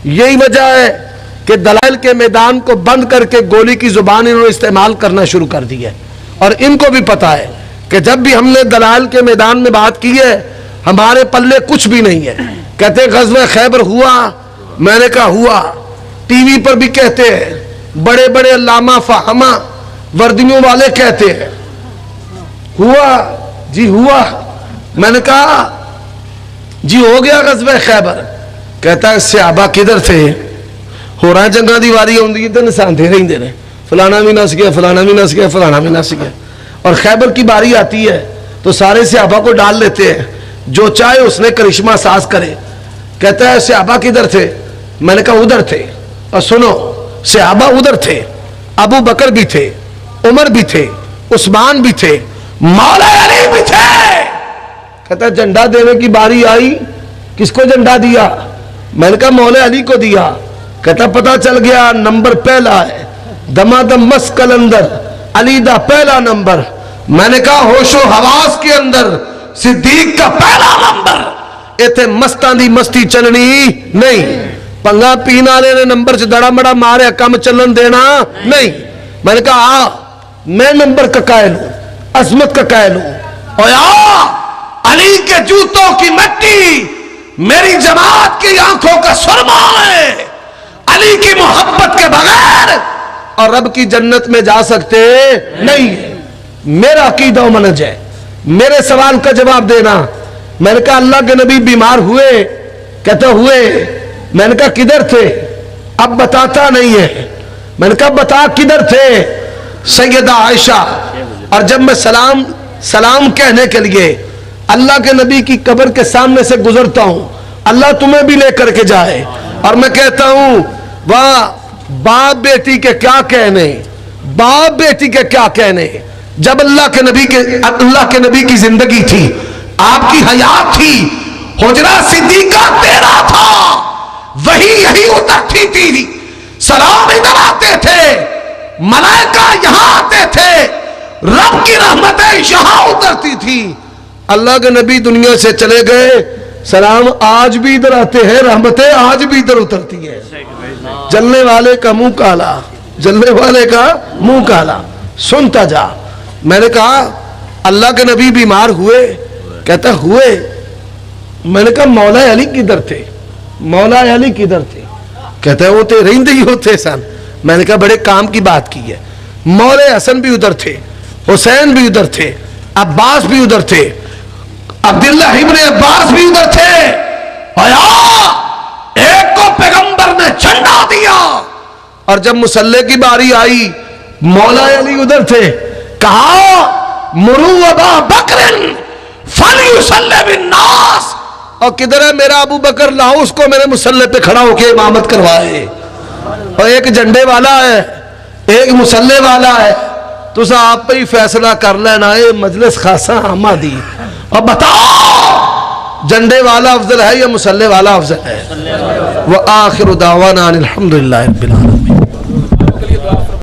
Speaker 1: یہی وجہ ہے کہ دلائل کے میدان کو بند کر کے گولی کی زبان انہوں نے استعمال کرنا شروع کر دی ہے. اور ان کو بھی پتا ہے کہ جب بھی ہم نے دلائل کے میدان میں بات کی ہے ہمارے پلے کچھ بھی نہیں ہے. کہتے غزوہ خیبر ہوا؟ میں نے کہا ہوا. ٹی وی پر بھی کہتے ہیں, بڑے بڑے علامہ فہمہ وردیوں والے کہتے ہیں ہوا جی ہوا. میں نے کہا جی ہو گیا غزوہ خیبر. کہتا ہے صحابہ کدھر تھے؟ ہو رہا جنگاں دی واری ہوندی تے نساندے رہندے نے, فلانا بھی نس گیا, فلانا بھی نس گیا, فلانا بھی نس گیا. اور خیبر کی باری آتی ہے تو سارے صحابہ کو ڈال لیتے ہیں, جو چاہے اس نے کرشمہ ساز کرے. کہتا ہے صحابہ کدھر تھے؟ میں نے کہا ادھر تھے. اور سنو, صحابہ ادھر تھے, ابو بکر بھی تھے, عمر بھی تھے, عثمان بھی تھے, مولا علی بھی تھے. کہتا ہے جھنڈا دینے کی باری آئی, کس کو جھنڈا دیا؟ میں نے کہا مولا علی کو دیا. کہتا پتا چل گیا نمبر پہلا ہے, دما دم مسکل اندر علی دا پہلا نمبر. میں نے کہا ہوش و حواس کے اندر صدیق کا پہلا نمبر. ایتھے مستان دی مستی چلنی نہیں, پنگا پین والے نے نمبر چ دڑا مڑا مارے کم چلن دینا نہیں. میں نے کہا میں نمبر کا قائل ہوں, عظمت کا قائل ہوں. اور علی کے جوتوں کی مٹی میری جماعت کی آنکھوں کا سرما ہے. علی کی محبت کے بغیر اور رب کی جنت میں جا سکتے نہیں. میرا عقیدہ و منہج ہے. میرے سوال کا جواب دینا. میں نے کہا اللہ کے نبی بیمار ہوئے؟ کہتا ہوئے. میں نے کہا کدھر تھے؟ اب بتاتا نہیں ہے. میں نے کہا بتا کدھر تھے؟ سیدہ عائشہ. اور جب میں سلام کہنے کے لیے اللہ کے نبی کی قبر کے سامنے سے گزرتا ہوں, اللہ تمہیں بھی لے کر کے جائے, اور میں کہتا ہوں واہ باپ بیٹی کے کیا کہنے, باپ بیٹی کے کیا کہنے. جب اللہ کے نبی کی زندگی تھی, آپ کی حیات تھی, حجرہ صدیقہ تیرا تھا, وہی یہی اترتی تھی, سلام ادھر آتے تھے, ملائکہ یہاں آتے تھے, رب کی رحمتیں یہاں اترتی تھی. اللہ کے نبی دنیا سے چلے گئے, سلام آج بھی ادھر آتے ہیں, رحمتیں آج بھی ادھر اترتی ہیں. جلنے والے کا منہ کالا, جلنے والے کا منہ کالا. سنتا جا. میں نے کہا اللہ کے نبی بیمار ہوئے؟ کہتا ہوئے. میں نے کہا مولا علی کدھر تھے؟ مولا علی کدھر تھے؟ کہتا ہے وہ تو رہندے ہی ہوتے سن. میں نے کہا بڑے کام کی بات کی ہے. مولا حسن بھی ادھر تھے, حسین بھی ادھر تھے, عباس بھی ادھر تھے, عبداللہ ابن عباس بھی ادھر تھے. ایک کو پیغمبر نے جھنڈا دیا,
Speaker 2: اور جب مصلی کی باری آئی مولا علی ادھر تھے، کہا مرو ابا بکر فلیصلی بالناس، اور کدھر ہے میرا ابو بکر، لاؤ اس کو میرے مصلی پہ کھڑا ہو کے امامت کروائے. اور ایک جھنڈے والا ہے ایک مصلی والا ہے، تو آپ پہ ہی فیصلہ کر لینا ہے مجلس خاصا عامہ دی، اور بتاؤ جھنڈے والا افضل ہے یا مصلی والا افضل ہے؟ وآخر دعوانا ان الحمدللہ رب العالمین.